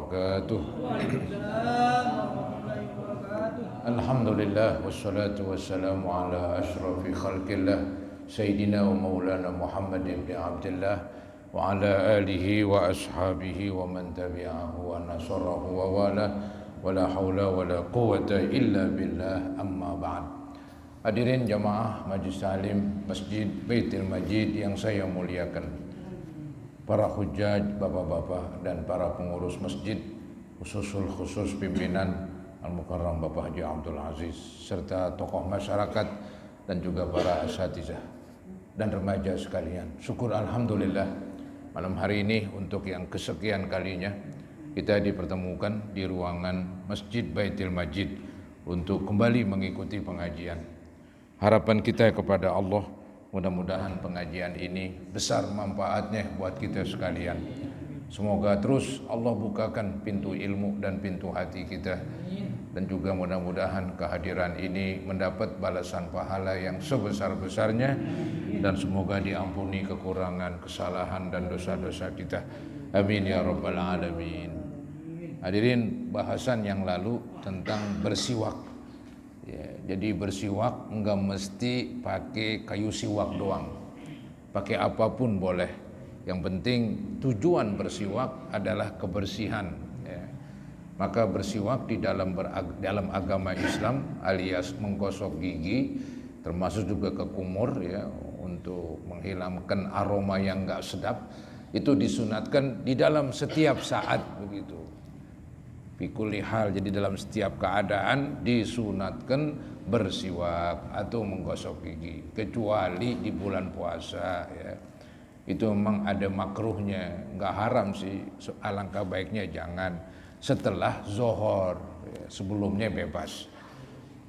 wabarakatuh. Waalaikumsalam warahmatullahi wabarakatuh. Alhamdulillah wassalatu wassalamu ala asrafi khalqillah Sayyidina wa maulana Muhammad ibn Abdullah wa ala alihi wa ashabihi wa man tabi'ahu wa nasarahu wa wala wa la hawla wa la quwata illa billah, amma ba'd. Hadirin jamaah Majlis Ta'lim Masjid Baitul Majid yang saya muliakan, para hujjaj, bapak-bapak dan para pengurus masjid, khusus pimpinan Al-Mukarram Bapak Haji Abdul Aziz, serta tokoh masyarakat dan juga para asatizah dan remaja sekalian. Syukur alhamdulillah, malam hari ini untuk yang kesekian kalinya kita dipertemukan di ruangan Masjid Baitul Majid untuk kembali mengikuti pengajian. Harapan kita kepada Allah, mudah-mudahan pengajian ini besar manfaatnya buat kita sekalian. Semoga terus Allah bukakan pintu ilmu dan pintu hati kita, dan juga mudah-mudahan kehadiran ini mendapat balasan pahala yang sebesar-besarnya, dan semoga diampuni kekurangan, kesalahan dan dosa-dosa kita. Amin ya rabbal alamin. Hadirin, bahasan yang lalu tentang bersiwak. Ya, jadi bersiwak enggak mesti pakai kayu siwak doang, pakai apapun boleh. Yang penting tujuan bersiwak adalah kebersihan. Ya. Maka bersiwak di dalam agama Islam alias menggosok gigi, termasuk juga ke kumur ya, untuk menghilangkan aroma yang enggak sedap, itu disunatkan di dalam setiap saat begitu. Fikuli hal, jadi dalam setiap keadaan disunatkan bersiwak atau menggosok gigi, kecuali di bulan puasa ya. Itu memang ada makruhnya, nggak haram sih, alangkah baiknya jangan setelah zohor ya, sebelumnya bebas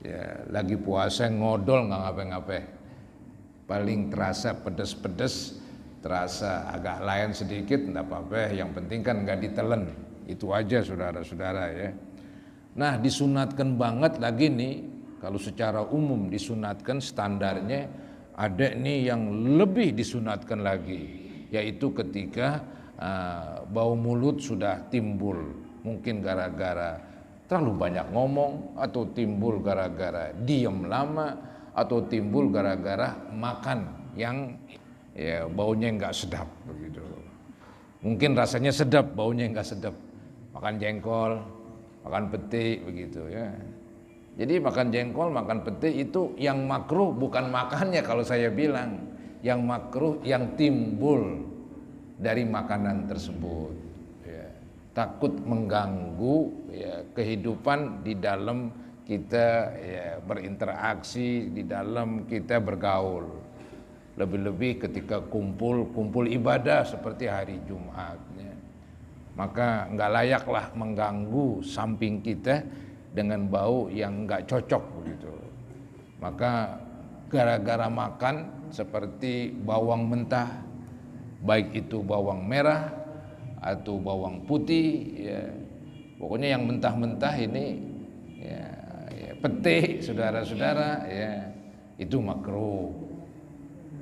ya. Lagi puasa ngodol nggak ngapain-ngapain, paling terasa pedes-pedes, terasa agak lain sedikit, nggak apa-apa, yang penting kan nggak ditelen. Itu aja saudara-saudara ya. Nah, disunatkan banget lagi nih, kalau secara umum disunatkan, standarnya ada nih yang lebih disunatkan lagi, yaitu ketika bau mulut sudah timbul, mungkin gara-gara terlalu banyak ngomong, atau timbul gara-gara diem lama, atau timbul gara-gara makan yang ya baunya nggak sedap begitu. Mungkin rasanya sedap, baunya nggak sedap. Makan jengkol, makan peti begitu ya. Jadi makan jengkol, makan peti itu yang makruh bukan makannya, kalau saya bilang. Yang makruh yang timbul dari makanan tersebut ya. Takut mengganggu ya, kehidupan di dalam kita ya, berinteraksi, di dalam kita bergaul. Lebih-lebih ketika kumpul ibadah seperti hari Jumat ya. Maka nggak layaklah mengganggu samping kita dengan bau yang nggak cocok begitu. Maka gara-gara makan seperti bawang mentah, baik itu bawang merah atau bawang putih ya, pokoknya yang mentah-mentah ini ya, pete saudara-saudara ya, itu makruh.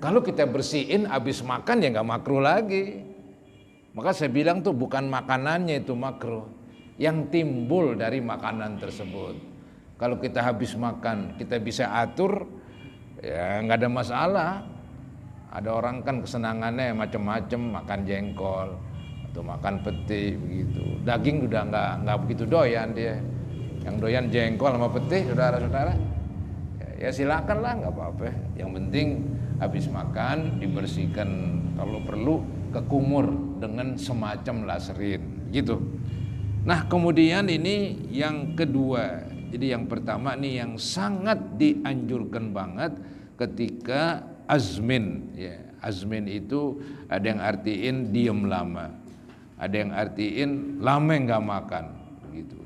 Kalau kita bersihin habis makan ya nggak makruh lagi. Maka saya bilang tuh bukan makanannya itu makruh, yang timbul dari makanan tersebut. Kalau kita habis makan, kita bisa atur, ya nggak ada masalah. Ada orang kan kesenangannya macam-macam, makan jengkol atau makan peti begitu. Daging udah nggak begitu doyan dia. Yang doyan jengkol sama peti, saudara-saudara. Ya silakan lah, nggak apa-apa. Yang penting habis makan dibersihkan, kalau perlu ke kumur dengan semacam laserin gitu. Nah, kemudian ini yang kedua. Jadi yang pertama nih yang sangat dianjurkan banget ketika azmin ya. Azmin itu ada yang artiin diem lama, ada yang artiin lama nggak makan begitu.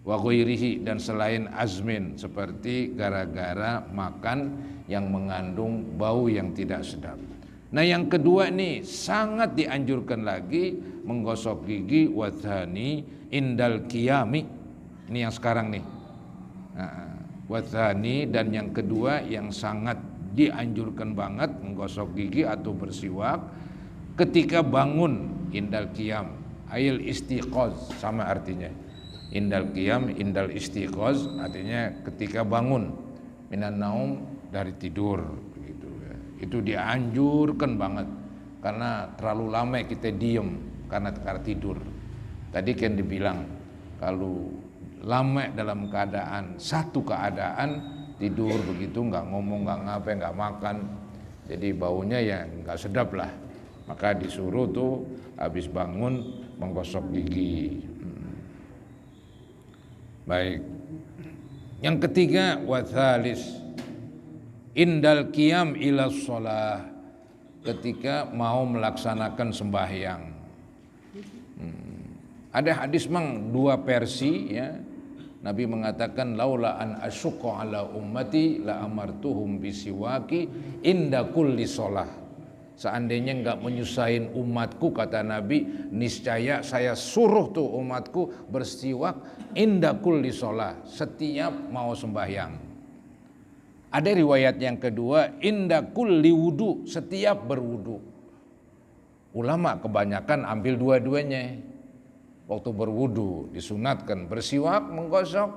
Wa ghairihi, dan selain azmin seperti gara-gara makan yang mengandung bau yang tidak sedap. Nah, yang kedua nih sangat dianjurkan lagi, menggosok gigi wathani indal qiyami. Ini yang sekarang nih. Wathani, dan yang kedua yang sangat dianjurkan banget menggosok gigi atau bersiwak ketika bangun indal qiyam. Ail istiqoz sama artinya. Indal qiyam, indal istiqoz artinya ketika bangun minan naum dari tidur begitu ya. Itu dianjurkan banget karena terlalu lama kita diem karena tidur. Tadi kan dibilang kalau lama dalam keadaan satu keadaan tidur begitu, nggak ngomong, nggak ngapa, nggak makan, jadi baunya ya nggak sedap lah. Maka disuruh tuh habis bangun menggosok gigi. Baik. Yang ketiga wathalis indal qiyam ila shalah, ketika mau melaksanakan sembahyang. Ada hadis mang dua versi ya. Nabi mengatakan laula an asyqa ala ummati la amartuhum bisiwaki inda kulli shalah. Seandainya enggak menyusahin umatku, kata Nabi, niscaya saya suruh tuh umatku bersiwak inda kulli shalah, setiap mau sembahyang. Ada riwayat yang kedua inda kulli wudu, setiap berwudu. Ulama kebanyakan ambil dua-duanya. Waktu berwudu disunatkan bersiwak, menggosok.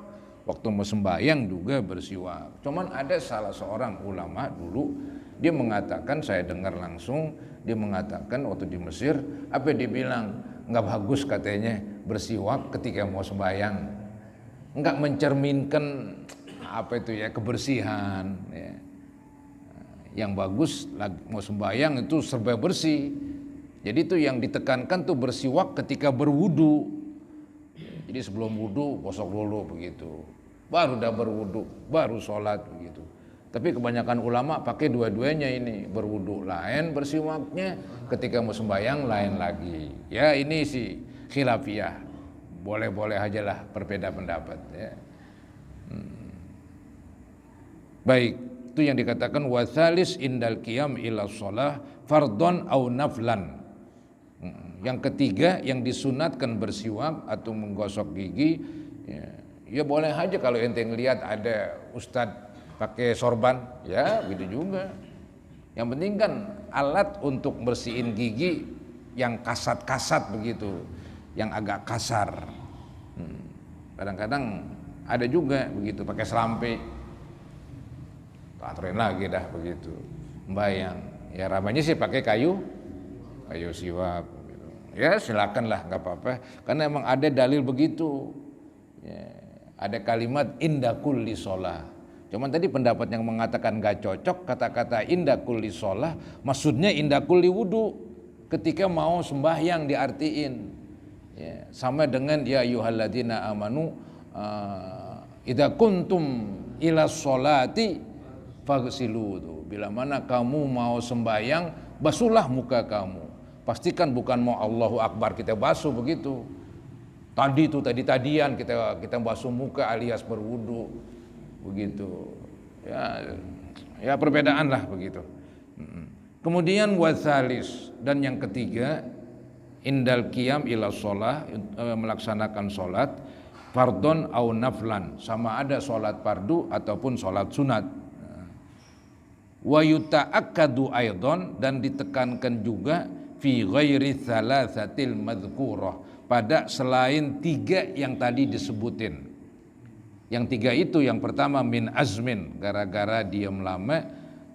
Waktu mau sembahyang juga bersiwak. Cuman ada salah seorang ulama dulu, dia mengatakan, saya dengar langsung, dia mengatakan waktu di Mesir, apa dia bilang, nggak bagus katanya bersiwak ketika mau sembahyang. Nggak mencerminkan apa itu ya, kebersihan. Ya. Yang bagus mau sembahyang itu serba bersih. Jadi itu yang ditekankan tuh bersiwak ketika berwudu. Jadi sebelum wudu gosok dulu begitu. Baru udah berwudu, baru sholat begitu. Tapi kebanyakan ulama pakai dua-duanya ini, berwudu lain bersiwaknya, ketika mau sembahyang lain lagi. Ya ini sih khilafiyah. Boleh-boleh aja lah berbeda pendapat ya. Baik, itu yang dikatakan wathalis indal qiyam ila shalah fardhon au naflan. Yang ketiga yang disunatkan bersiwak atau menggosok gigi ya boleh aja kalau ente ngelihat ada ustadz pakai sorban ya gitu juga. Yang penting kan alat untuk bersihin gigi yang kasat-kasat begitu, yang agak kasar. Kadang-kadang ada juga begitu pakai selampe, aturin lagi dah begitu, membayang. Ya ramanya sih pakai kayu siwak gitu. Ya silakanlah, nggak apa-apa karena emang ada dalil begitu ya, ada kalimat inda kulli shalah. Cuman tadi pendapat yang mengatakan nggak cocok kata-kata inda kulli shalah, maksudnya inda kulli wudu, ketika mau sembahyang diartiin ya, sama dengan ya ayyuhalladzina amanu idza kuntum ila sholati faghsilu tuh, bila mana kamu mau sembahyang basuhlah muka kamu. Pastikan bukan mau Allahu Akbar kita basuh begitu. Tadian kita basuh muka alias berwudu begitu. Ya perbedaan lah begitu. Kemudian wasalis, dan yang ketiga indal qiyam ila shalah, melaksanakan salat fardhon au naflan, sama ada salat fardu ataupun salat sunat. Wa yuta'akkadu aidan, dan ditekankan juga fi ghairi thalathatil madhkurah, pada selain tiga yang tadi disebutin. Yang tiga itu yang pertama min azmin, gara-gara diam lama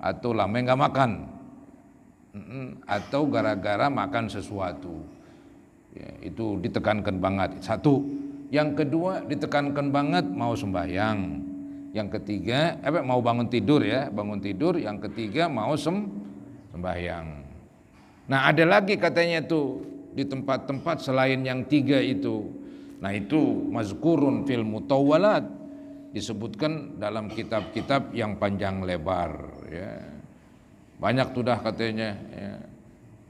atau lama nggak makan, atau gara-gara makan sesuatu ya, itu ditekankan banget. Satu. Yang kedua ditekankan banget mau sembahyang. Yang ketiga mau bangun tidur ya, bangun tidur. Yang ketiga mau sembahyang. Nah ada lagi katanya tuh di tempat-tempat selain yang tiga itu. Nah itu mazkurun fil mutawwalat, disebutkan dalam kitab-kitab yang panjang lebar ya. Banyak tuh dah katanya ya.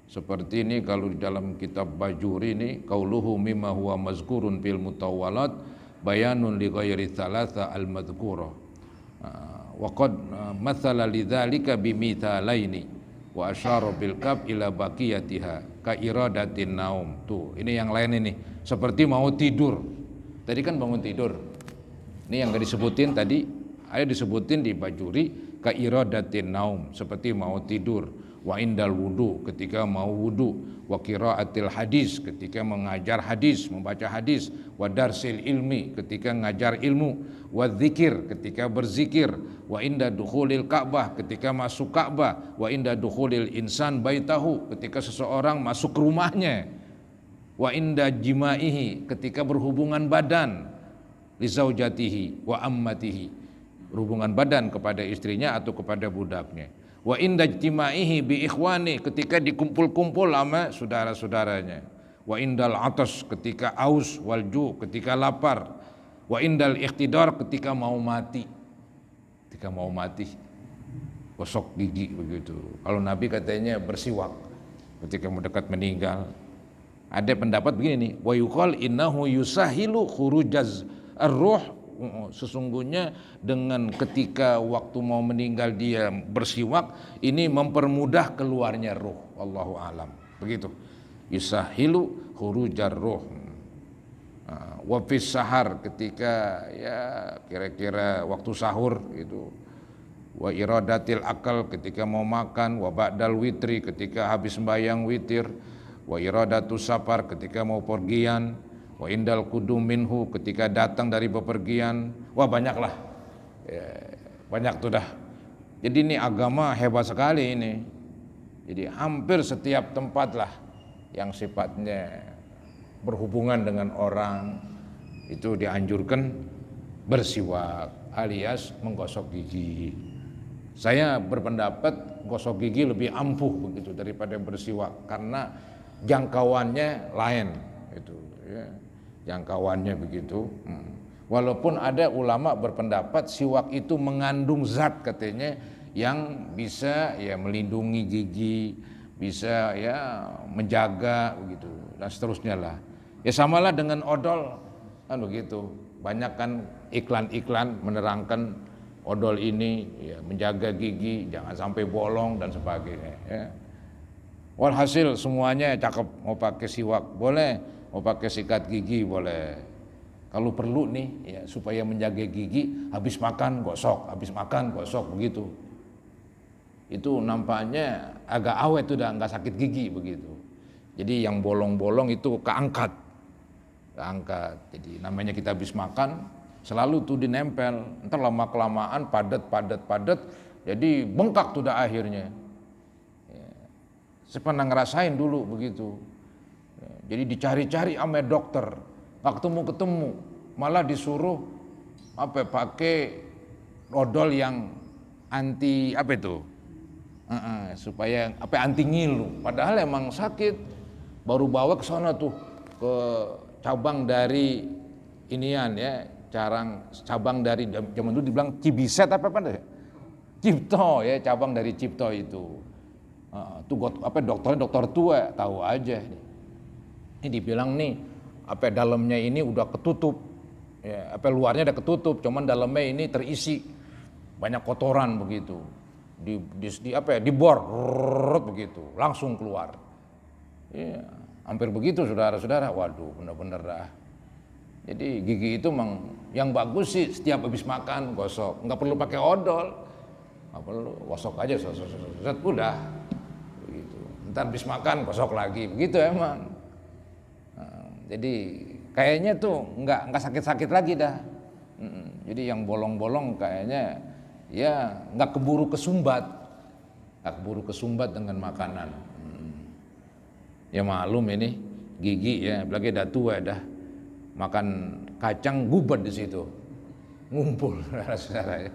Seperti ini kalau di dalam kitab Bajuri ini, qauluhu mimma huwa mazkurun fil mutawwalat bayanun li ghairi thalatha al madhkurah. Wa qad mathala lidzalika bimithalaini wa asyara bil kaf ila baqiyatiha ka iradatin naum. Tuh, ini yang lain ini. Seperti mau tidur. Tadi kan bangun tidur. Ini yang enggak disebutin tadi, ada disebutin di Bajuri ka iradatin naum, seperti mau tidur. wa indal wudu ketika mau wudu, wa qiraatil hadis ketika mengajar hadis, membaca hadis, wa darsil ilmi ketika ngajar ilmu, wa dzikir ketika berzikir, wa inda dukhulil Ka'bah ketika masuk Ka'bah, wa inda dukhulil insan baitahu ketika seseorang masuk ke rumahnya, wa inda jimaihi ketika berhubungan badan, li zaujatihi wa ammatihi berhubungan badan kepada istrinya atau kepada budaknya, wa inda ijtimaihi bi ikhwani ketika dikumpul-kumpul sama saudara-saudaranya, wa indal atas ketika aus, wal ju ketika lapar, wa indal ikhtidar ketika mau mati, gosok gigi begitu. Kalau Nabi katanya bersiwak ketika mendekat meninggal. Ada pendapat begini, wa yuqal innahu yusahilu khurujaz ar-ruh, sesungguhnya dengan ketika waktu mau meninggal dia bersiwak ini mempermudah keluarnya ruh. Wallahu alam. Begitu. Yusahilu khurujar ruh. Wa fis sahar ketika ya kira-kira waktu sahur itu. Wa iradatil akal ketika mau makan, wa ba'dal witri ketika habis sembahyang witir, wa iradatus safar ketika mau pergian, wa indal qudum minhu ketika datang dari bepergian. Wah banyaklah ya, banyak tuh dah. Jadi ini agama hebat sekali ini. Jadi hampir setiap tempat lah yang sifatnya berhubungan dengan orang itu dianjurkan bersiwak alias menggosok gigi. Saya berpendapat gosok gigi lebih ampuh begitu daripada bersiwak karena jangkauannya lain itu ya. Jangkauannya begitu. Walaupun ada ulama berpendapat siwak itu mengandung zat katanya yang bisa ya melindungi gigi, bisa ya menjaga begitu dan seterusnya lah. Ya samalah dengan odol kan begitu. Banyak kan iklan-iklan menerangkan odol ini ya menjaga gigi jangan sampai bolong dan sebagainya ya. Walhasil semuanya cakep, mau pakai siwak boleh, mau pakai sikat gigi boleh. Kalau perlu nih ya supaya menjaga gigi habis makan gosok begitu. Itu nampaknya agak awet udah nggak sakit gigi begitu. Jadi yang bolong-bolong itu keangkat. Jadi namanya kita habis makan selalu tuh dinempel, entar lama kelamaan padat, jadi bengkak tuh dah akhirnya. Ya. Saya pernah ngerasain dulu begitu. Ya. Jadi dicari-cari sama dokter, nggak ketemu, malah disuruh pakai odol yang anti supaya anti ngilu. Padahal emang sakit, baru bawa ke sana tuh ke cabang dari inian ya. Cabang dari zaman dulu dibilang Cibiset Cipto ya, cabang dari Cipto itu. Dokter tua tahu aja. Ini dibilang nih dalamnya ini udah ketutup. Ya, luarnya udah ketutup, cuman dalamnya ini terisi banyak kotoran begitu. Dibor begitu, langsung keluar. Ya, hampir begitu saudara-saudara. Waduh, benar-benar dah. Jadi gigi itu yang bagus sih setiap habis makan gosok, nggak perlu pakai odol, nggak perlu, gosok aja, udah, begitu. Ntar habis makan gosok lagi, begitu emang. Jadi kayaknya tuh nggak sakit-sakit lagi dah. Jadi yang bolong-bolong kayaknya ya nggak keburu kesumbat dengan makanan. Ya maklum ini gigi ya, apalagi udah tua dah. Makan kacang gubat di situ, ngumpul saudara-saudara ya,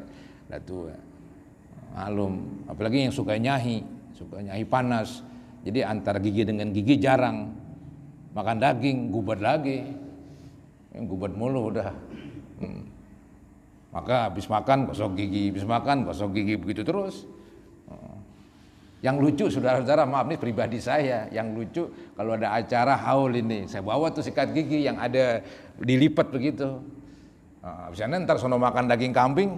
udah tua. Malum, apalagi yang suka nyahi panas. Jadi antara gigi dengan gigi jarang makan daging, gubat lagi, gubat mulu udah. Maka habis makan gosok gigi, begitu terus. Yang lucu saudara-saudara, maaf nih pribadi saya, yang lucu kalau ada acara haul ini, saya bawa tuh sikat gigi yang ada dilipat begitu. Abisnya ntar sono makan daging kambing,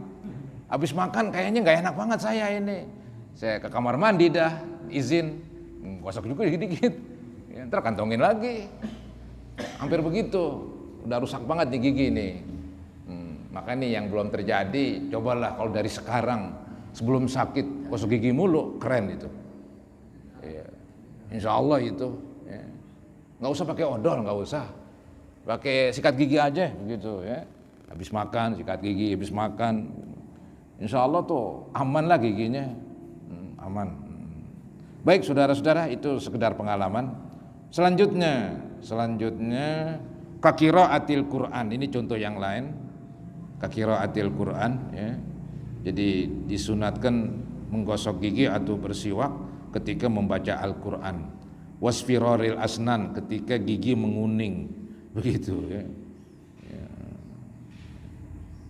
habis makan kayaknya nggak enak banget saya ini. Saya ke kamar mandi dah, izin, gosok juga dikit-dikit, ya, ntar kantongin lagi. Hampir begitu, udah rusak banget nih gigi nih. Maka nih yang belum terjadi, cobalah kalau dari sekarang sebelum sakit gosok gigi mulu, keren itu. Insya Allah itu. Ya. Nggak usah pakai odol, nggak usah. Pakai sikat gigi aja begitu ya. Habis makan sikat gigi, habis makan. Insya Allah tuh aman lah giginya, aman. Baik saudara-saudara, itu sekedar pengalaman. Selanjutnya qiraatil Quran. Ini contoh yang lain. Qiraatil Quran ya. Jadi disunatkan menggosok gigi atau bersiwak ketika membaca Al-Quran. Wasfiraril asnan, ketika gigi menguning, begitu ya.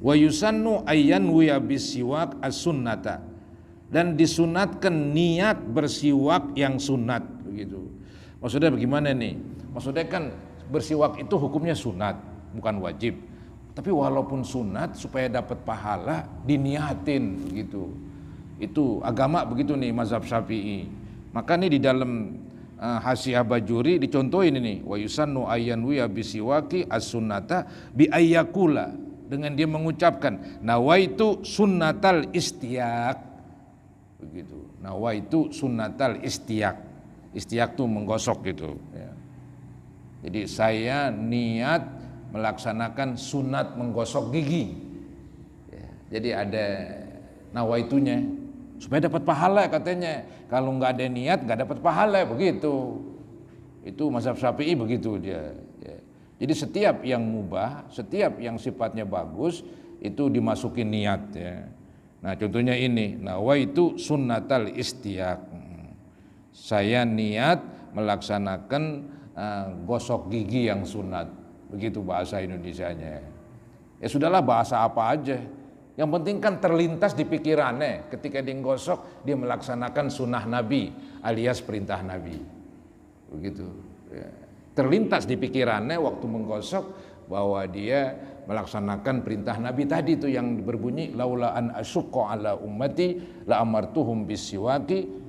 Wa yusannu ayyan wiya bisiwak as-sunnata, dan disunatkan niat bersiwak yang sunat, begitu. Maksudnya bagaimana nih? Maksudnya kan bersiwak itu hukumnya sunat, bukan wajib. Tapi walaupun sunat, supaya dapat pahala diniatin, begitu. Itu agama begitu nih, mazhab Syafi'i. Maka nih di dalam Hasyiah Bajuri dicontohin ini, wa yusannu ayyan wiya bisiwaki as-sunnata bi ayyakula, dengan dia mengucapkan nawaitu sunnatal istiyak, begitu. Nawaitu sunnatal istiyak. Istiyak tuh menggosok gitu ya. Jadi saya niat melaksanakan sunat menggosok gigi ya. Jadi ada nawaitunya supaya dapat pahala katanya. Kalau nggak ada niat nggak dapat pahala, begitu. Itu mazhab Syafi'i begitu dia ya. Jadi setiap yang mubah, setiap yang sifatnya bagus itu dimasukin niat ya. Nah contohnya ini, nawaitu sunnatal istiyak, saya niat melaksanakan gosok gigi yang sunat, begitu bahasa Indonesianya. Ya sudahlah bahasa apa aja, yang penting kan terlintas di pikirannya ketika dia gosok, dia melaksanakan sunnah Nabi alias perintah Nabi, begitu ya. Terlintas di pikirannya waktu menggosok bahwa dia melaksanakan perintah Nabi tadi itu yang berbunyi laula an asyqa ala ummati la amartuhum bisiwaki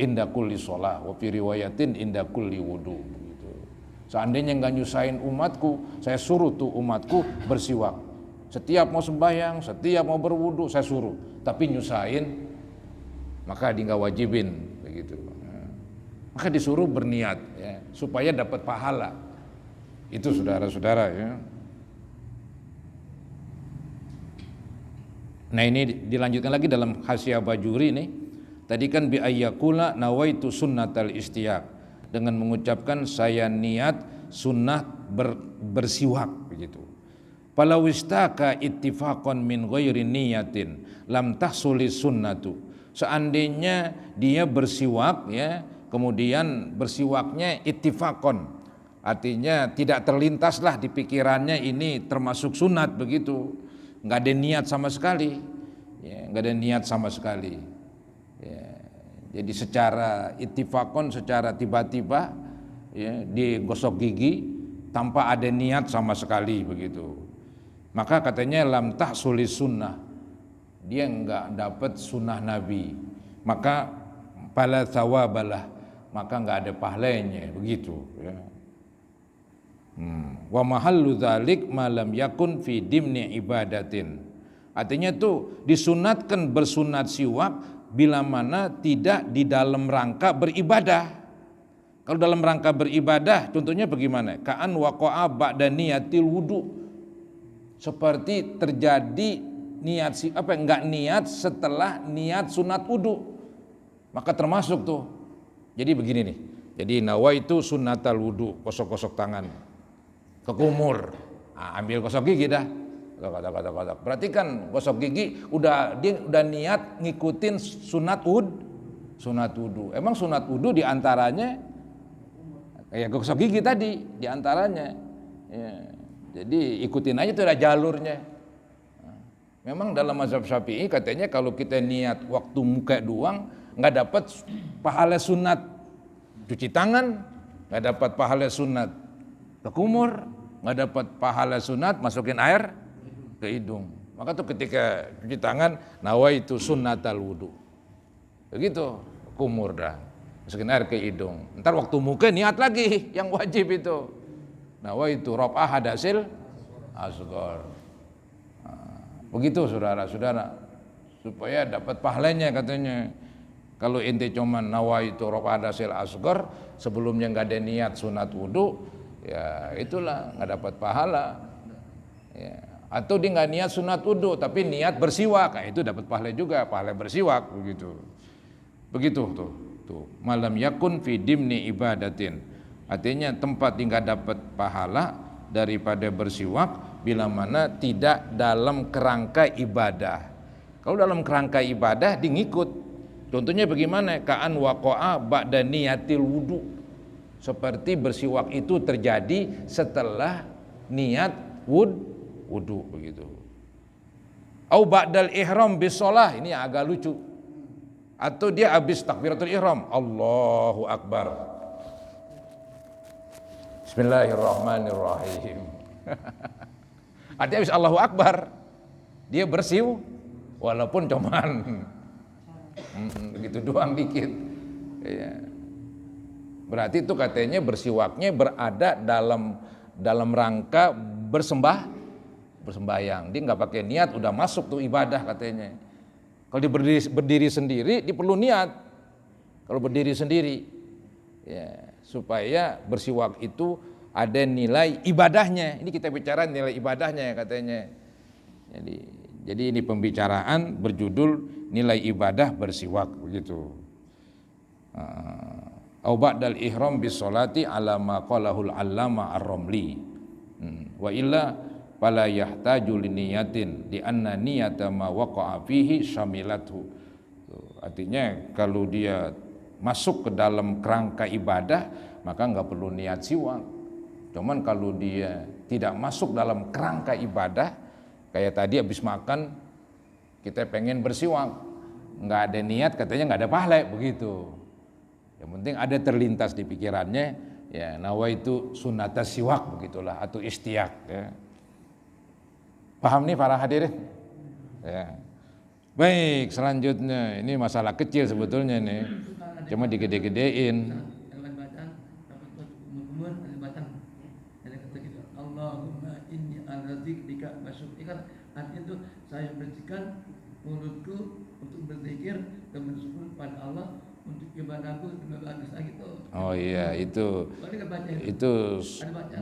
inda kulli shalah wa fi riwayatin inda kulli wudu, gitu. Seandainya enggak nyusahin umatku, saya suruh tuh umatku bersiwak. Setiap mau sembahyang, setiap mau berwudu saya suruh, tapi nyusahin maka dia enggak wajibin, begitu. Maka disuruh berniat ya, supaya dapat pahala. Itu saudara-saudara ya. Nah ini dilanjutkan lagi dalam Hasyiah Bajuri nih. Tadi kan bi ayyakula nawaitu sunnatal istiyak, dengan mengucapkan saya niat sunnah bersiwak, begitu. Palawistaka ittifaqan min ghairi niyatin lam tahsuli sunnatu. Seandainya dia bersiwak ya, kemudian bersiwaknya ittifaqan, artinya tidak terlintaslah di pikirannya ini termasuk sunat, begitu. Nggak ada niat sama sekali ya, nggak ada niat sama sekali ya. Jadi secara ittifaqan, secara tiba-tiba ya, digosok gigi tanpa ada niat sama sekali, begitu. Maka katanya lam tahsuli sunnah, dia nggak dapat sunnah Nabi, maka fala thawabalah, maka nggak ada pahalanya, begitu ya. Wa mahallu dzalik ma lam yakun fi dimni ibadatin. Artinya tuh disunatkan bersunat siwak bila mana tidak di dalam rangka beribadah. Kalau dalam rangka beribadah contohnya bagaimana? Ka'an waqa'a ba'da niyatil wudu. Seperti terjadi niat enggak niat setelah niat sunat wudu. Maka termasuk tuh. Jadi begini nih. Jadi nawaitu sunnatal wudu, gosok-gosok tangan. Ke kumur, ambil gosok gigi dah, kotak. Berarti kan gosok gigi dia udah niat ngikutin sunat wudu. Emang sunat wudu diantaranya kayak gosok gigi tadi diantaranya. Ya, jadi ikutin aja tuh ada jalurnya. Memang dalam mazhab Syafi'i katanya kalau kita niat waktu muka doang nggak dapat pahala sunat cuci tangan, nggak dapat pahala sunat ke kumur, nggak dapat pahala sunat masukin air ke hidung. Maka tuh ketika cuci tangan nawaitu sunnatal wudu, begitu kumur dah masukin air ke hidung. Ntar waktu muka niat lagi yang wajib itu nawaitu raf'ah hadasil asghar. Begitu saudara-saudara, supaya dapat pahalanya katanya. Kalau ente cuma nawaitu rafa hadasil asghar, sebelumnya nggak ada niat sunat wudu, ya itulah nggak dapat pahala. Ya. Atau dia nggak niat sunat wudu tapi niat bersiwak, itu dapat pahala juga, pahala bersiwak begitu. Begitu tuh. Malam yakun fi dimni ibadatin. Artinya tempat tinggal dapat pahala daripada bersiwak bila mana tidak dalam kerangka ibadah. Kalau dalam kerangka ibadah dia ngikut. Contohnya bagaimana? Ka'an waqa'a ba'da niyatil wudu. Seperti bersiwak itu terjadi setelah niat wudu begitu. Au ba'dal ihram bis shalah, ini yang agak lucu. Atau dia habis takbiratul ihram, Allahu akbar. Bismillahirrahmanirrahim. Artinya habis Allahu akbar, dia bersiw walaupun cuman begitu doang dikit. Ya. Berarti itu katanya bersiwaknya berada dalam rangka bersembahyang. Dia nggak pakai niat udah masuk tuh ibadah katanya. Kalau dia berdiri sendiri dia perlu niat. Kalau berdiri sendiri ya, supaya bersiwak itu ada nilai ibadahnya. Ini kita bicara nilai ibadahnya katanya. Jadi ini pembicaraan berjudul nilai ibadah bersiwak begitu. Au ba'dal ihram bis sholati ala ma qalahul allama ar-Ramli. Wa illa fala yahtaju liniyatin di anna niyata ma waqa'a fihi syamilathu. Artinya kalau dia masuk ke dalam kerangka ibadah maka enggak perlu niat siwak. Cuman kalau dia tidak masuk dalam kerangka ibadah, kayak tadi habis makan kita pengen bersiwak, nggak ada niat katanya nggak ada pahala begitu. Yang penting ada terlintas di pikirannya, ya nawaitu sunnatas siwak begitulah atau istiak. Ya. Paham nih para hadirin? Ya. Baik, selanjutnya ini masalah kecil sebetulnya nih, cuma digede-gedein. Artinya itu saya bersihkan mulutku untuk berzikir dan bersyukur pada Allah untuk ibadahku lebih bagus lagi tuh. Oh iya itu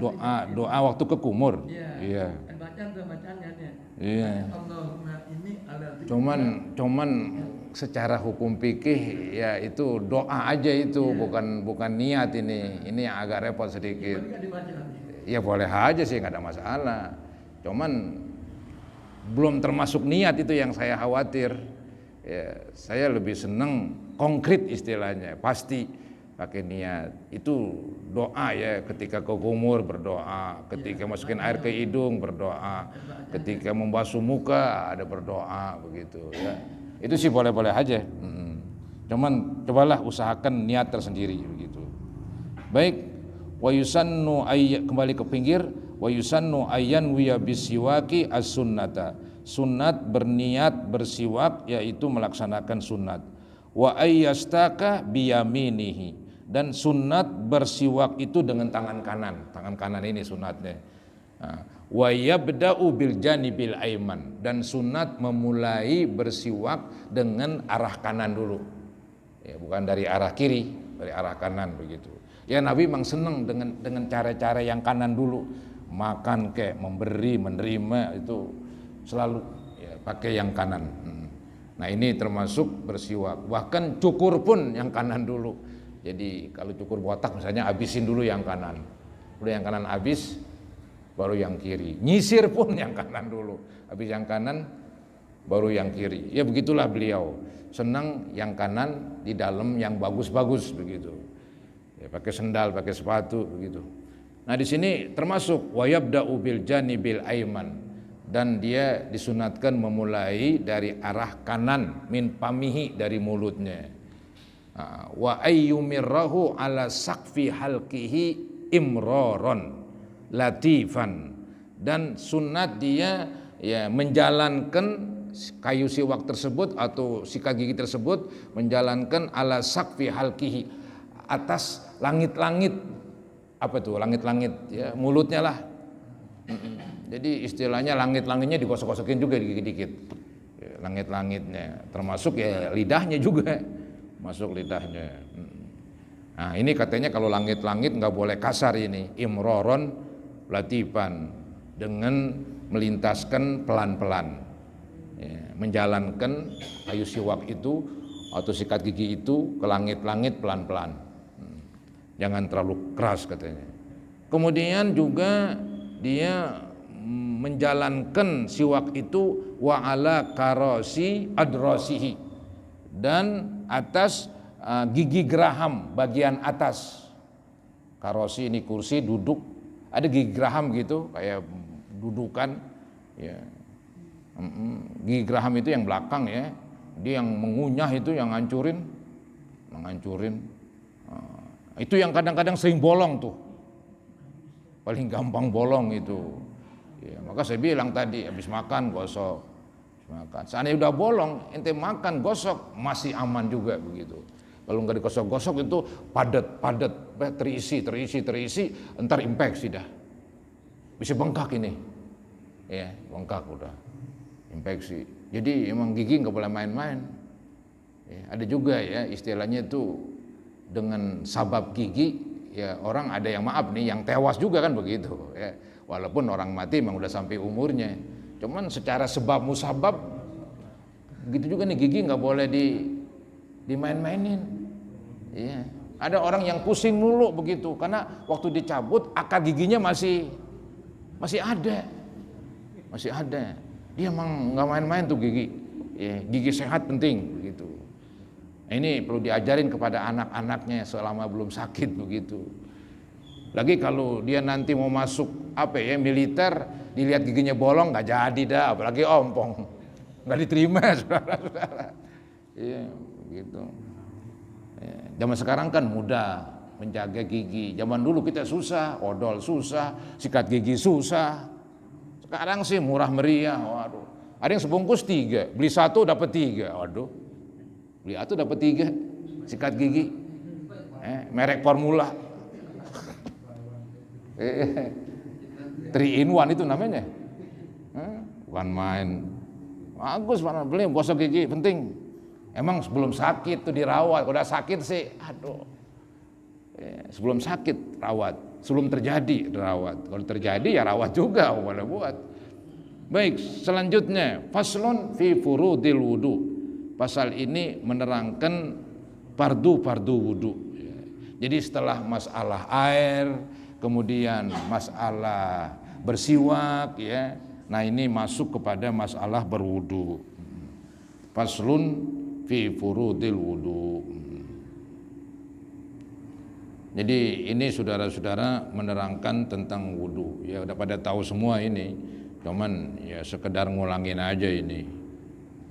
doa waktu ke kumur. Iya. Bacaan tuh bacaannya dia. Iya. Allahumma inni ala Cuman secara hukum fikih ya itu doa aja itu bukan niat ini. Ini yang agak repot sedikit. Ya boleh aja sih nggak ada masalah. Cuman belum termasuk niat itu yang saya khawatir. Ya, saya lebih senang konkret istilahnya, pasti pakai niat. Itu doa ya, ketika ke kumur berdoa, ketika masukin air ke hidung berdoa, ketika membasuh muka ada berdoa begitu ya. Itu sih boleh-boleh aja. Cuman cobalah usahakan niat tersendiri begitu. Baik, wa yusannu kembali ke pinggir. Wa yusannu ayyan wiya bisiwaki as-sunnata. Sunnat berniat bersiwak yaitu melaksanakan sunnat. Wa ayyastaka biyaminihi, dan sunnat bersiwak itu dengan tangan kanan ini sunnatnya. Wa yabda'u bil janibil aiman, dan sunnat memulai bersiwak dengan arah kanan dulu. Ya, bukan dari arah kiri, dari arah kanan begitu. Ya Nabi memang senang dengan cara-cara yang kanan dulu. Makan kayak memberi, menerima itu selalu ya, pakai yang kanan. Nah ini termasuk bersiwak. Bahkan cukur pun yang kanan dulu. Jadi kalau cukur botak misalnya habisin dulu yang kanan. Udah yang kanan habis, baru yang kiri. Nyisir pun yang kanan dulu. Habis yang kanan, baru yang kiri. Ya begitulah beliau. Senang yang kanan di dalam yang bagus-bagus begitu. Ya, pakai sendal, pakai sepatu begitu. Nah di sini termasuk wayabda'u bil janibil aiman, dan dia disunatkan memulai dari arah kanan min pamihi, dari mulutnya. Wa ayyumirrahu ala saqfi halqihi imroron latifan, dan sunat dia ya menjalankan kayu siwak tersebut atau sikat gigi tersebut, menjalankan ala saqfi halqihi, atas langit-langit. Apa tuh langit-langit ya, mulutnya lah. Jadi istilahnya langit-langitnya digosok-gosokin juga dikit-dikit. Langit-langitnya termasuk ya lidahnya juga masuk lidahnya. Nah ini katanya kalau langit-langit nggak boleh kasar ini, imroron latifan, dengan melintaskan pelan-pelan, ya, menjalankan kayu siwak itu atau sikat gigi itu ke langit-langit pelan-pelan, jangan terlalu keras katanya. Kemudian juga dia menjalankan siwak itu wa ala karosi adrasihi, dan atas gigi geraham bagian atas. Karosi ini kursi duduk, ada gigi geraham gitu kayak dudukan ya. Gigi geraham itu yang belakang ya, dia yang mengunyah itu yang menghancurin. Itu yang kadang-kadang sering bolong tuh, paling gampang bolong itu ya. Maka saya bilang tadi habis makan gosok, seandainya udah bolong ente makan gosok masih aman juga begitu. Kalau nggak digosok-gosok itu padat, terisi, entar infeksi dah, bisa bengkak ini, ya bengkak udah, infeksi. Jadi emang gigi nggak boleh main-main. Ya, ada juga ya istilahnya itu dengan sabab gigi, ya orang ada yang maaf nih, yang tewas juga kan begitu. Ya, walaupun orang mati emang udah sampai umurnya, cuman secara sebab musabab, gitu juga nih gigi nggak boleh dimain-mainin. Iya. Ada orang yang pusing mulu begitu karena waktu dicabut akar giginya masih ada. Dia emang nggak main-main tuh gigi. Ya, gigi sehat penting begitu. Ini perlu diajarin kepada anak-anaknya selama belum sakit begitu. Lagi kalau dia nanti mau masuk militer, dilihat giginya bolong nggak jadi dah, apalagi ompong, nggak diterima saudara-saudara. Iya begitu. Zaman sekarang kan mudah menjaga gigi. Zaman dulu kita susah, odol susah, sikat gigi susah. Sekarang sih murah meriah. Waduh, ada yang sebungkus 3, beli 1 dapat 3. Waduh, beli 1 dapat 3 sikat gigi. Merek formula. 3 in 1 itu namanya. Bukan main. Bagus mana beli gosok gigi penting. Emang sebelum sakit tuh dirawat, kalau udah sakit sih, aduh. Sebelum sakit rawat, sebelum terjadi rawat. Kalau terjadi ya rawat juga, boleh buat. Baik, selanjutnya faslun fi furudil wudu. Pasal ini menerangkan fardu wudu. Jadi setelah masalah air, kemudian masalah bersiwak ya. Nah, ini masuk kepada masalah berwudu. Faslun fi furudil wudu. Jadi ini saudara-saudara menerangkan tentang wudu. Ya udah pada tahu semua ini. Cuman ya sekedar ngulangin aja ini.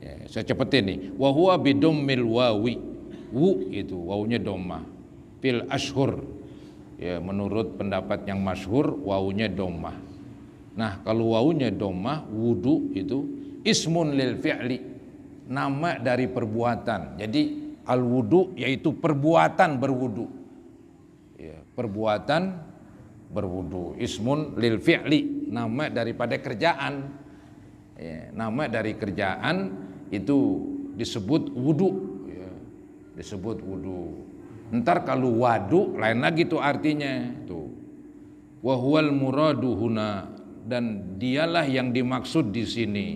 Ya, saya cepetin nih. Wa huwa bidammil wawi. Wu itu wawunya dhammah. Fil ashhur. Ya menurut pendapat yang masyhur wawunya dhammah. Nah, kalau wawunya dhammah wudu itu ismun lil fi'li. Nama dari perbuatan. Jadi al-wudu yaitu perbuatan berwudu. Ya, perbuatan berwudu. Ismun lil fi'li, nama daripada kerjaan. Ya, nama dari kerjaan itu disebut wudu. Ya, disebut wudu. Ntar kalau wadu lain lagi tuh artinya. Tuh. Wa huwal muradu huna, dan dialah yang dimaksud di sini.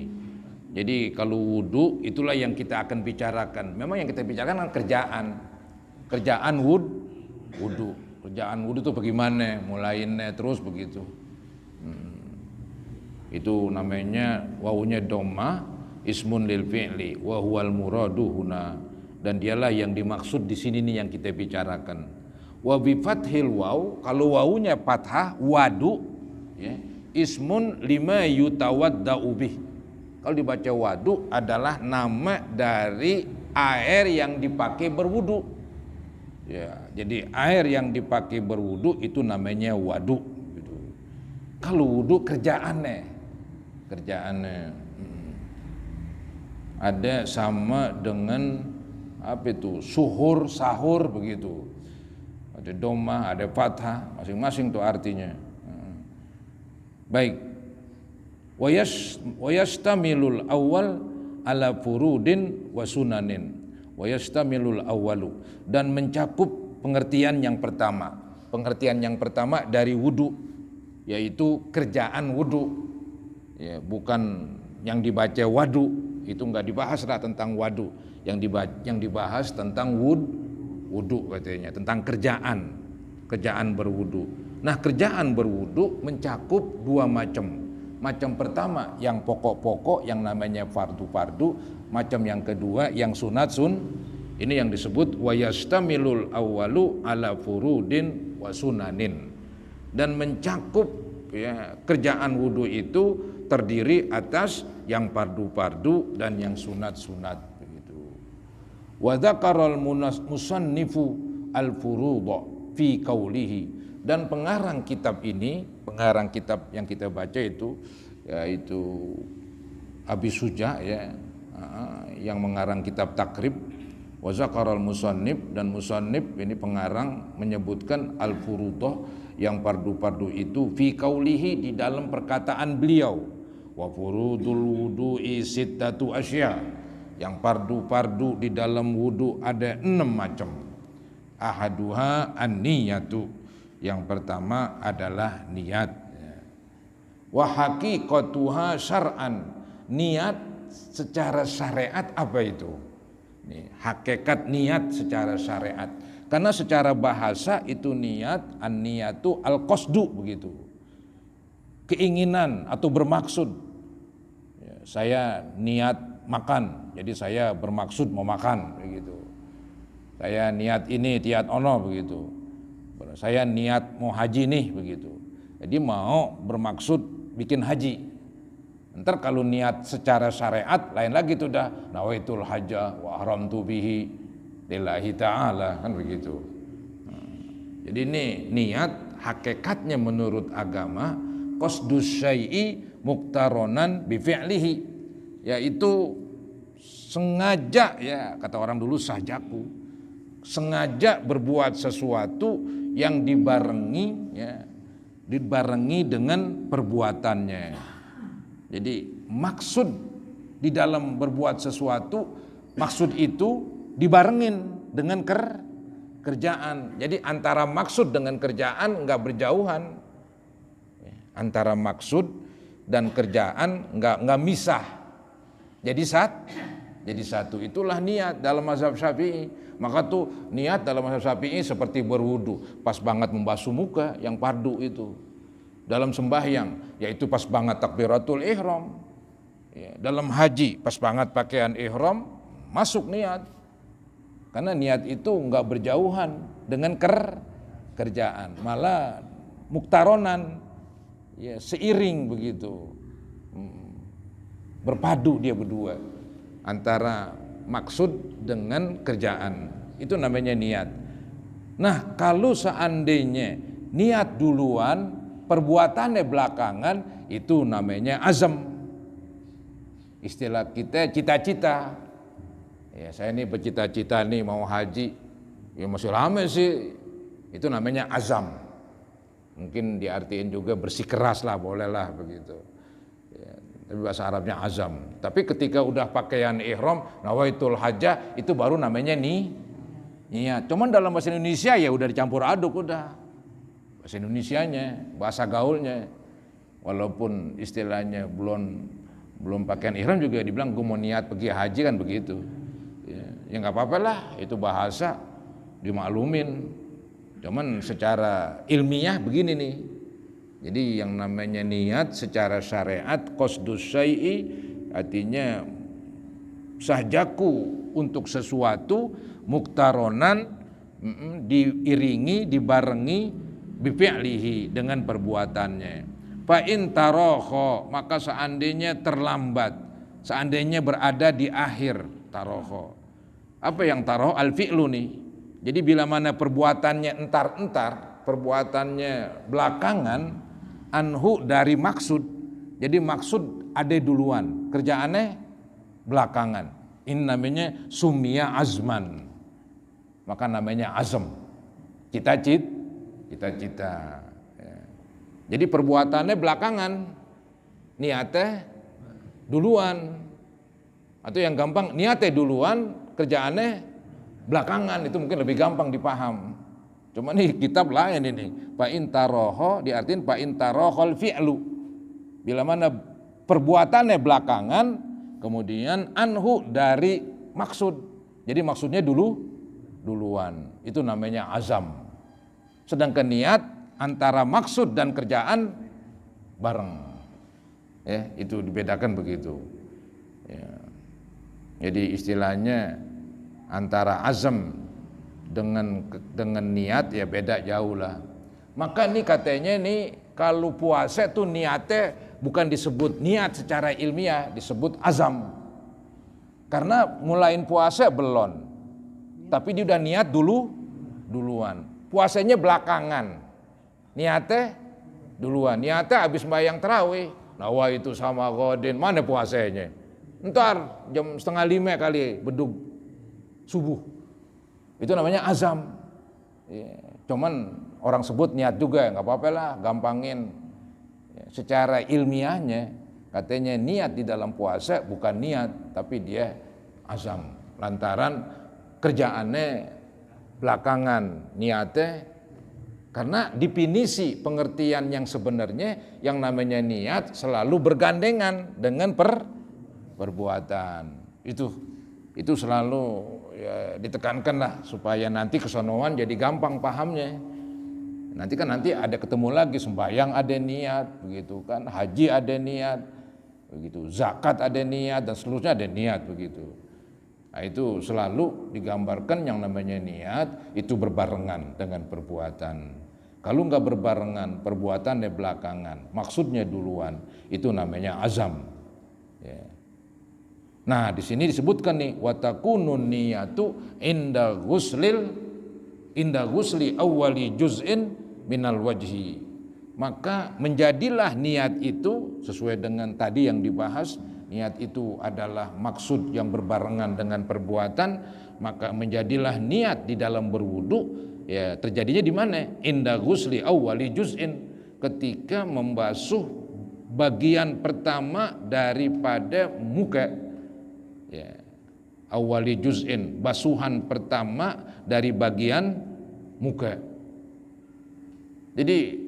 Jadi kalau wudu itulah yang kita akan bicarakan. Memang yang kita bicarakan kan kerjaan wudu. Kerjaan wudu itu bagaimana? Mulainya terus begitu. Itu namanya wawunya dhammah, ismun lil fi'li, wa huwal muradu huna, dan dialah yang dimaksud di sini nih yang kita bicarakan. Wa bi fathil waw, kalau wawunya fathah wadu ya, ismun lima yutawaddau bih. Kalau dibaca wadu adalah nama dari air yang dipakai berwudu. Ya, jadi air yang dipakai berwudu itu namanya wadu. Gitu. Kalau wudu kerjaannya ada sama dengan apa itu suhur, sahur begitu. Ada dhammah, ada fathah, masing-masing tuh artinya. Baik. Wa yastamilul awal ala furudin wa sunanin wa yastamilul awwalu, dan mencakup pengertian yang pertama. Pengertian yang pertama dari wudu, yaitu kerjaan wudu. Ya, bukan yang dibaca wadu, itu enggak dibahas lah tentang wadu. Yang dibahas tentang wudu katanya, tentang kerjaan berwudu. Nah, kerjaan berwudu mencakup dua macam. Macam pertama yang pokok-pokok yang namanya fardu-fardu, macam yang kedua yang sunat-sun. Ini yang disebut wa yastamilul awwalu ala furudin wa sunanin. Dan mencakup ya, kerjaan wudu itu terdiri atas yang fardu-fardu dan yang sunat-sunat begitu. Wa dzakaral musannifu al-furudha fi qaulihi, dan pengarang kitab yang kita baca itu yaitu Abi Suja ya, yang mengarang kitab Takrib. Wa zakaral musannif, dan musannif ini pengarang menyebutkan al-furudha yang fardu-fardu itu fi qaulihi, di dalam perkataan beliau, wa furudul wudu'i sittatu asya, yang fardu-fardu di dalam wudu ada 6 macam. Ahaduha an-niyatu, yang pertama adalah niat. Wa haqiqatuha syar'an, niat secara syariat apa itu? Hakikat niat secara syariat. Karena secara bahasa itu niat, an-niyatu al-qasdu begitu. Keinginan atau bermaksud. Ya, saya niat makan, jadi saya bermaksud mau makan begitu. Saya niat ini tiat ono begitu. Saya niat mau haji nih begitu. Jadi mau bermaksud bikin haji. Ntar kalau niat secara syariat lain lagi tuh dah, nawaitul hajjah wa ahramtu bihi lillahi ta'ala, kan begitu. Jadi ini niat hakikatnya menurut agama qasdus syai'i muqtaronan bi fi'lihi, yaitu sengaja, ya kata orang dulu sahjaku, sengaja berbuat sesuatu yang dibarengi dengan perbuatannya. Jadi maksud di dalam berbuat sesuatu, maksud itu dibarengin dengan kerjaan. Jadi antara maksud dengan kerjaan enggak berjauhan. Antara maksud dan kerjaan enggak misah. Jadi satu. Itulah niat dalam mazhab Syafi'i. Maka tuh niat dalam mazhab Syafi'i seperti berwudu, pas banget membasuh muka yang fardu itu. Dalam sembahyang, yaitu pas banget takbiratul ihram. Ya, dalam haji, pas banget pakaian ihram, masuk niat. Karena niat itu enggak berjauhan dengan kerjaan, malah muktaronan, ya seiring begitu. Berpadu dia berdua antara maksud dengan kerjaan. Itu namanya niat. Nah, kalau seandainya niat duluan, perbuatannya belakangan, itu namanya azam. Istilah kita cita-cita. Ya, saya ini bercita-cita nih mau haji. Ya masih lama sih. Itu namanya azam. Mungkin diartiin juga bersikeras lah, boleh lah begitu. Ya, tapi bahasa Arabnya azam. Tapi ketika udah pakaian ihram, nawaitul hajjah, itu baru namanya niat. Cuman dalam bahasa Indonesia ya udah dicampur aduk udah. Bahasa Indonesianya, bahasa gaulnya, walaupun istilahnya belum pakaian ihram juga dibilang gue mau niat pergi haji kan begitu. Ya nggak apa-apa lah, itu bahasa dimaklumin. Cuman secara ilmiah begini nih. Jadi yang namanya niat secara syariat qasdus syai'i, artinya sahjaku untuk sesuatu, muktaronan, diiringi, dibarengi bifi'lihi dengan perbuatannya. Fa in tarokho, maka seandainya terlambat, seandainya berada di akhir tarokho. Apa yang taroh? Al-fi'lu nih. Jadi bila mana perbuatannya entar-entar, perbuatannya belakangan, anhu dari maksud. Jadi maksud ada duluan, kerjaannya belakangan. Ini namanya sumia azman. Maka namanya azam. Cita-cita. Ya. Jadi perbuatannya belakangan, niatnya duluan. Atau yang gampang, niatnya duluan, kerjaannya belakangan, itu mungkin lebih gampang dipaham. Cuma nih kitab lain ini. Fa in taroho diartiin fa in tarohol fi'lu. Bila mana perbuatannya belakangan, kemudian anhu dari maksud. Jadi maksudnya duluan. Itu namanya azam. Sedangkan niat antara maksud dan kerjaan bareng. Ya, itu dibedakan begitu. Ya. Jadi istilahnya antara azam dengan niat ya beda jauh lah. Maka nih katanya nih kalau puasa tuh niatnya bukan disebut niat secara ilmiah, disebut azam. Karena mulain puasa belum, tapi dia udah niat duluan. Puasanya belakangan, niatnya duluan. Niatnya habis sembahyang tarawih, nawa itu sama godin, mana puasanya? Ntar jam 4:30 kali bedug subuh. Itu namanya azam. Ya, cuman orang sebut niat juga, nggak apa-apa lah, gampangin. Ya, secara ilmiahnya katanya niat di dalam puasa bukan niat, tapi dia azam. Lantaran kerjaannya belakangan, niatnya. Karena definisi pengertian yang sebenarnya yang namanya niat selalu bergandengan dengan perbuatan. Itu selalu ya, ditekankan lah supaya nanti kesonoan jadi gampang pahamnya. Nanti ada ketemu lagi, sembahyang ada niat, begitu kan, haji ada niat, begitu, zakat ada niat dan seterusnya ada niat begitu. Nah, itu selalu digambarkan yang namanya niat itu berbarengan dengan perbuatan. Kalau nggak berbarengan, perbuatannya belakangan, maksudnya duluan, itu namanya azam. Ya. Nah, di sini disebutkan nih watakunun niyatu inda ghusli awwali juz'in minal wajhi. Maka menjadilah niat itu sesuai dengan tadi yang dibahas, niat itu adalah maksud yang berbarengan dengan perbuatan, maka menjadilah niat di dalam berwudu ya terjadinya di mana? Inda ghusli awwali juz'in, ketika membasuh bagian pertama daripada muka. Ya, awali juz'in, basuhan pertama dari bagian muka. Jadi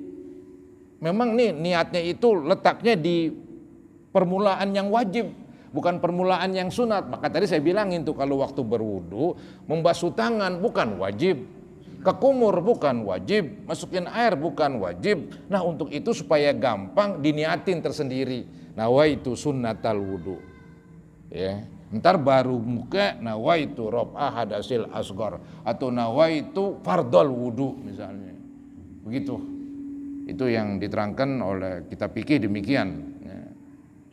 memang nih niatnya itu letaknya di permulaan yang wajib, bukan permulaan yang sunat. Maka tadi saya bilangin tuh kalau waktu berwudu membasuh tangan bukan wajib, ke kumur bukan wajib, masukin air bukan wajib. Nah untuk itu supaya gampang diniatin tersendiri. Nawaitu sunnatal wudu. Ya. Ntar baru muka nawaitu rob'ah hadasil asghar atau nawaitu fardol wudu misalnya. Begitu. Itu yang diterangkan oleh kitab fikih demikian. Ya.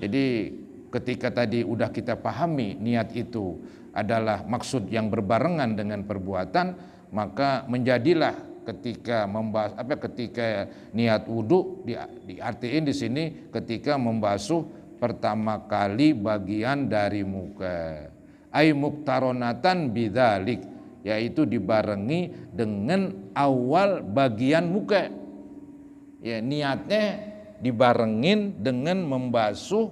Jadi ketika tadi udah kita pahami niat itu adalah maksud yang berbarengan dengan perbuatan, maka menjadilah ketika ketika niat wudu diartiin di sini ketika membasuh pertama kali bagian dari muka. Ai muktaronatan bidzalik, yaitu dibarengi dengan awal bagian muka. Ya, niatnya dibarengin dengan membasuh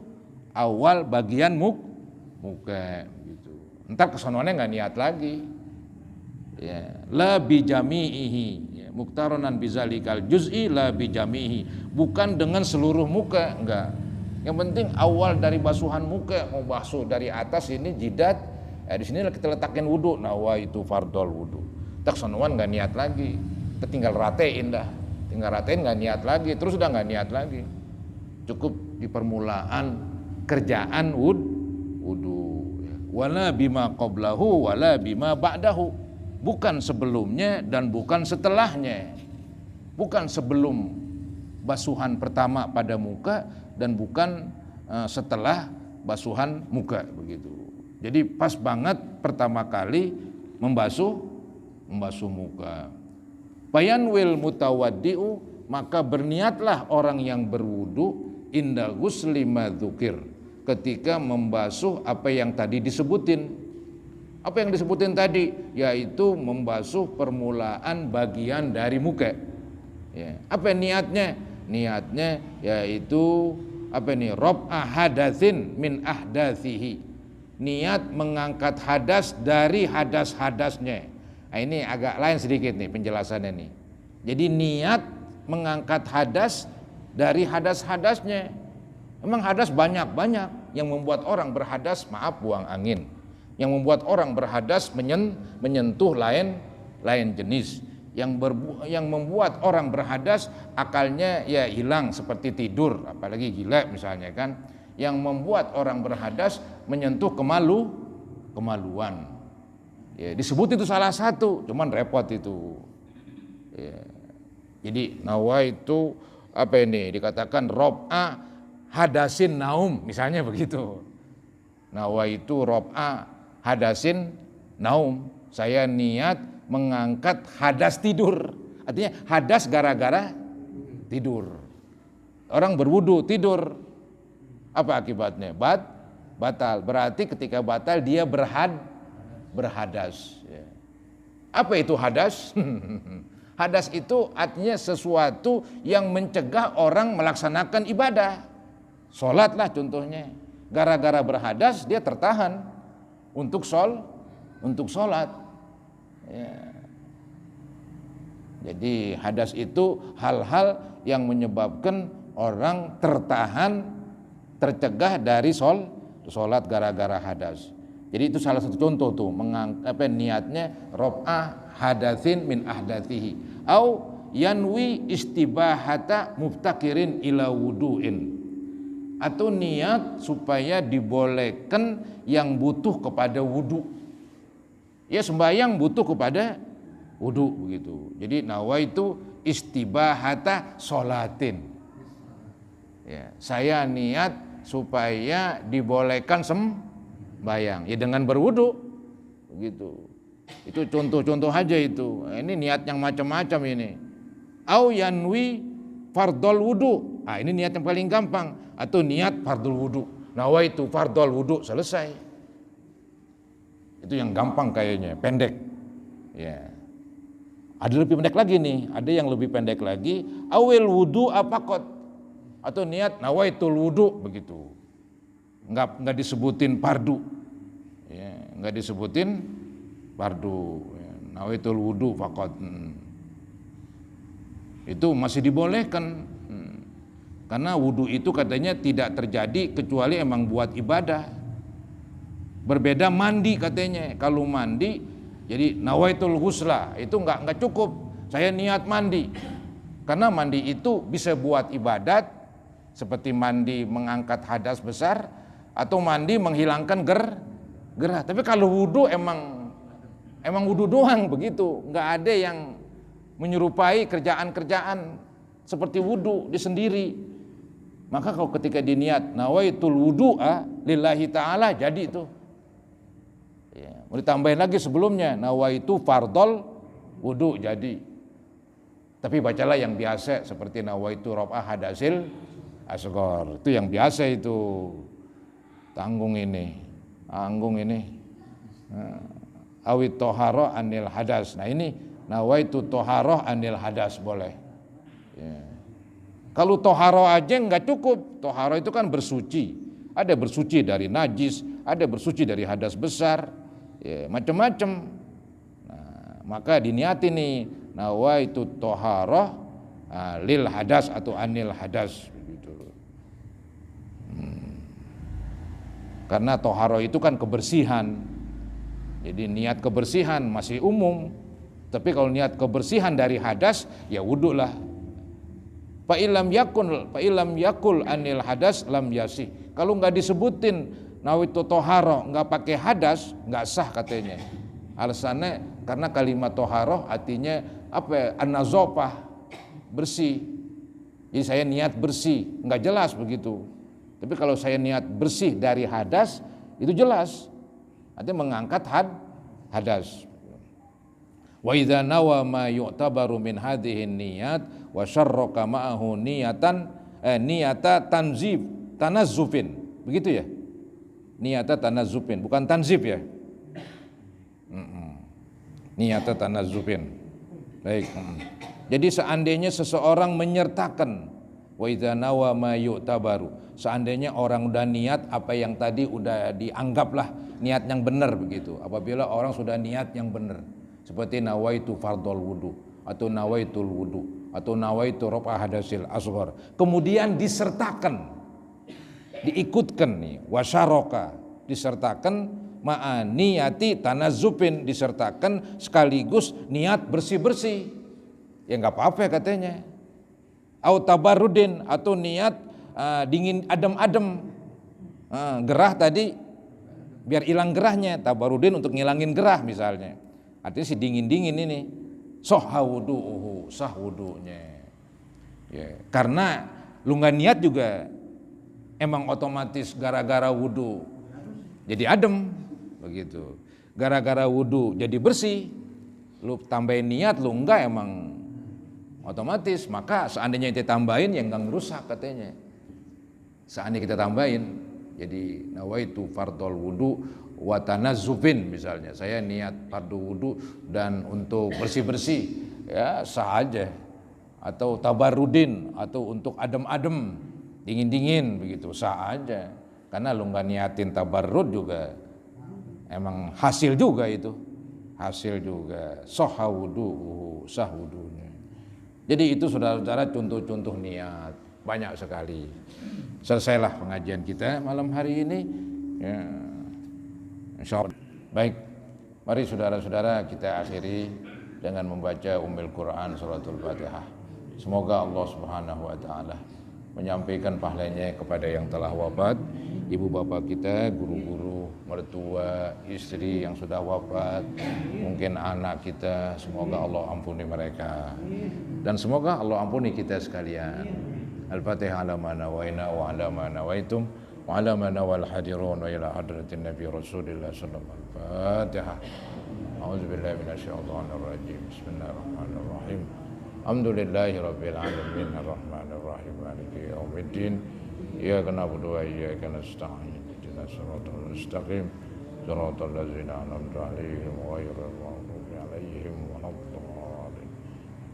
awal bagian muka gitu. Entar kesonoannya enggak niat lagi. Ya, la bi jami'ihi, ya, muktaronan bizalikal juz'i la bi jami'ihi, bukan dengan seluruh muka, enggak. Yang penting awal dari basuhan muka, mau basuh dari atas ini jidat, di sini kita letakin wudu, nawaitu fardol wudu. Tak sonoan nggak niat lagi, kita tinggal ratein nggak niat lagi, terus udah nggak niat lagi. Cukup di permulaan kerjaan wudu. Wala bima qablahu, wala bima ba'dahu, bukan sebelumnya dan bukan setelahnya, bukan sebelum basuhan pertama pada muka dan bukan setelah basuhan muka begitu. Jadi pas banget pertama kali membasuh muka. Fayanwil mutawaddi'u, maka berniatlah orang yang berwudu inda ghusli madzukir, ketika membasuh apa yang tadi disebutin. Apa yang disebutin tadi? Yaitu membasuh permulaan bagian dari muka. Ya. Apa niatnya? Niatnya yaitu apa nih? Rob'ah hadatsin min ahdatsihi. niat mengangkat hadas dari hadas-hadasnya. Nah, ini agak lain sedikit nih penjelasannya nih. Jadi niat mengangkat hadas dari hadas-hadasnya. Memang hadas banyak yang membuat orang berhadas, maaf buang angin. Yang membuat orang berhadas menyentuh lain jenis. Yang membuat orang berhadas akalnya ya hilang seperti tidur, apalagi gila misalnya kan. Yang membuat orang berhadas menyentuh kemaluan. Ya, disebut itu salah satu, cuman repot itu. Ya. Jadi nawa itu apa ini dikatakan rob'a hadasin naum misalnya begitu. Nawa itu rob'a hadasin naum. Saya niat mengangkat hadas tidur. Artinya hadas gara-gara tidur. Orang berwudu tidur. Apa akibatnya? Batal. Berarti ketika batal dia berhadas. Ya. Apa itu hadas? Hadas itu artinya sesuatu yang mencegah orang melaksanakan ibadah. Sholat lah contohnya. Gara-gara berhadas dia tertahan untuk sholat. Ya. Jadi hadas itu hal-hal yang menyebabkan orang tercegah dari sholat gara-gara hadas. Jadi itu salah satu contoh tuh niatnya rob'ah hadatsin min ahdathihi au yanwi istibahata muftakirin ila wudu'in, atau niat supaya dibolehkan yang butuh kepada wudu. Ya sembahyang butuh kepada wudu begitu. Jadi nawaitu istibahata sholatin. Ya, saya niat supaya dibolehkan sembahyang ya dengan berwudu begitu. Itu contoh-contoh aja itu. Ini niat yang macam-macam ini. Au yanwi fardol wudu. Ah ini niat yang paling gampang. Atau niat fardul wudu. Nawaitu fardol wudu, selesai. Itu yang gampang kayaknya, pendek. Ya. Ada lebih pendek lagi nih. Ada yang lebih pendek lagi. Awil wudu apakot. Atau niat nawaitul wudu begitu. Enggak disebutin fardu. Ya, enggak disebutin fardu, nawaitul wudu faqat. Itu masih dibolehkan. Karena wudu itu katanya tidak terjadi kecuali emang buat ibadah. Berbeda mandi katanya. Kalau mandi jadi nawaitul ghusla itu enggak cukup. Saya niat mandi. Karena mandi itu bisa buat ibadat seperti mandi mengangkat hadas besar atau mandi menghilangkan gerah. Tapi kalau wudu emang wudu doang begitu, nggak ada yang menyerupai kerjaan-kerjaan seperti wudu di sendiri. Maka kalau ketika diniat nawaitul wudu'a lillahi ta'ala jadi itu. Ya, mau ditambahin lagi sebelumnya nawaitu fardol wudu jadi. Tapi bacalah yang biasa seperti nawaitu rob'ah hadasil asghar. Itu yang biasa itu. Tanggung ini. Awit toharoh anil hadas. Nah ini nawaitu toharoh anil hadas boleh. Ya. Kalau toharoh aja nggak cukup. Toharoh itu kan bersuci. Ada bersuci dari najis, ada bersuci dari hadas besar, ya, macam-macam. Nah, maka diniati nih nawaitu toharoh lil hadas atau anil hadas. Karena toharoh itu kan kebersihan. Jadi niat kebersihan masih umum. Tapi kalau niat kebersihan dari hadas ya wudu lah. Fa illam yakul anil hadas lam yasih. Kalau nggak disebutin nawaitu toharoh nggak pakai hadas nggak sah katanya. Alasannya karena kalimat toharoh artinya apa ya? An-nazofah, bersih. Jadi saya niat bersih, nggak jelas begitu. Tapi kalau saya niat bersih dari hadas itu jelas. Artinya mengangkat hadas. Wa idza nawa ma yu'tabaru min hadhihi niyat wa syarraka ma'ahu niyata tanazzufin. Begitu ya? Niyata tanazzufin, bukan tanzif ya? Niyata tanazzufin. Baik. Jadi seandainya seseorang menyertakan wa idza nawa ma yu'tabaru, seandainya orang udah niat apa yang tadi udah dianggaplah niat yang benar begitu. Apabila orang sudah niat yang benar, seperti nawaitu fardhol wudu atau nawaitul wudu atau nawaitu rafa hadasil asghar, kemudian disertakan, diikutkan nih wasyaroka, disertakan ma'aniyati tanazupin, disertakan sekaligus niat bersih-bersih, ya nggak apa-apa katanya. Au tabarrudin, atau niat dingin adem-adem, gerah tadi biar hilang gerahnya, tabarrudin untuk ngilangin gerah misalnya, artinya si dingin-dingin ini sah wudu'uhu, sah wudu'nya ya. Karena lu nggak niat juga emang otomatis gara-gara wudu jadi adem begitu, gara-gara wudu jadi bersih, lu tambahin niat lu enggak emang otomatis. Maka seandainya kita tambahin yang enggak ngerusak katanya, seandainya kita tambahin jadi nawaitu fardhol wudu wa tanazzufin misalnya, saya niat fardu wudu dan untuk bersih-bersih ya sah aja, atau tabarrudin atau untuk adem-adem dingin-dingin begitu sah aja, karena lu nggak niatin tabarrud juga emang hasil juga itu, hasil juga sah wudu, sah wudunya. Jadi itu saudara-saudara contoh-contoh niat banyak sekali. Selesailah pengajian kita malam hari ini ya, insyaallah. Baik, mari saudara-saudara kita akhiri dengan membaca Ummul Quran suratul Fatihah. Semoga Allah Subhanahu wa taala menyampaikan pahalanya kepada yang telah wafat, ibu bapak kita, guru-guru, mertua, istri yang sudah wafat, mungkin anak kita, semoga Allah ampuni mereka. Dan semoga Allah ampuni kita sekalian. Al-Fatihah ala ma nawaina wa ala ma nawaitum wa ala ma nawal hadirun wa ila hadratin Nabi Rasulillah sallallahu alaihi wasallam. Al-Fatihah. A'udzu billahi minasyaitonir rajim. Bismillahirrahmanirrahim. Alhamdulillahi rabbil alamin arrahmanir rahim maliki yaumiddin. Iyyaka na'budu wa iyyaka nasta'in. Ihdinas siratal mustaqim. Siratal ladzina an'amta 'alaihim ghairil maghdubi 'alaihim waladdallin.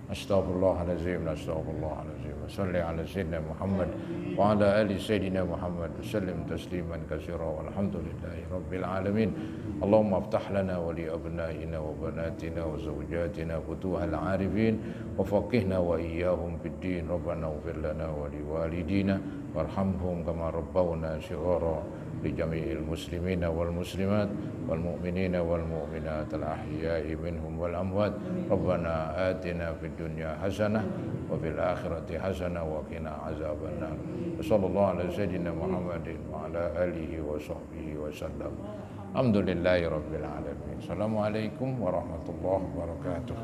Astaghfirullahalazim, astaghfirullahalazim. Shalli ala sayyidina Muhammad wa ala ali sayyidina Muhammad. Sallim tasliman katsira walhamdulillahi rabbil alamin. Allahumma aftah lana wa li abnaina wa banatina wa zawjatina futuhal arifin wa faqihna wa iyyahum fid din. Rabbana ighfir lana wa li walidina warhamhum kama rabbawna shighara. لجميع المسلمين والمسلمات والمؤمنين والمؤمنات الأحياء منهم والأموات. ربنا آتنا في الدنيا حسنة وفي الآخرة حسنة وقنا عذاب النار. وصلى الله على سيدنا محمد وعلى آله وصحبه وسلم. الحمد لله رب العالمين. السلام عليكم ورحمة الله وبركاته.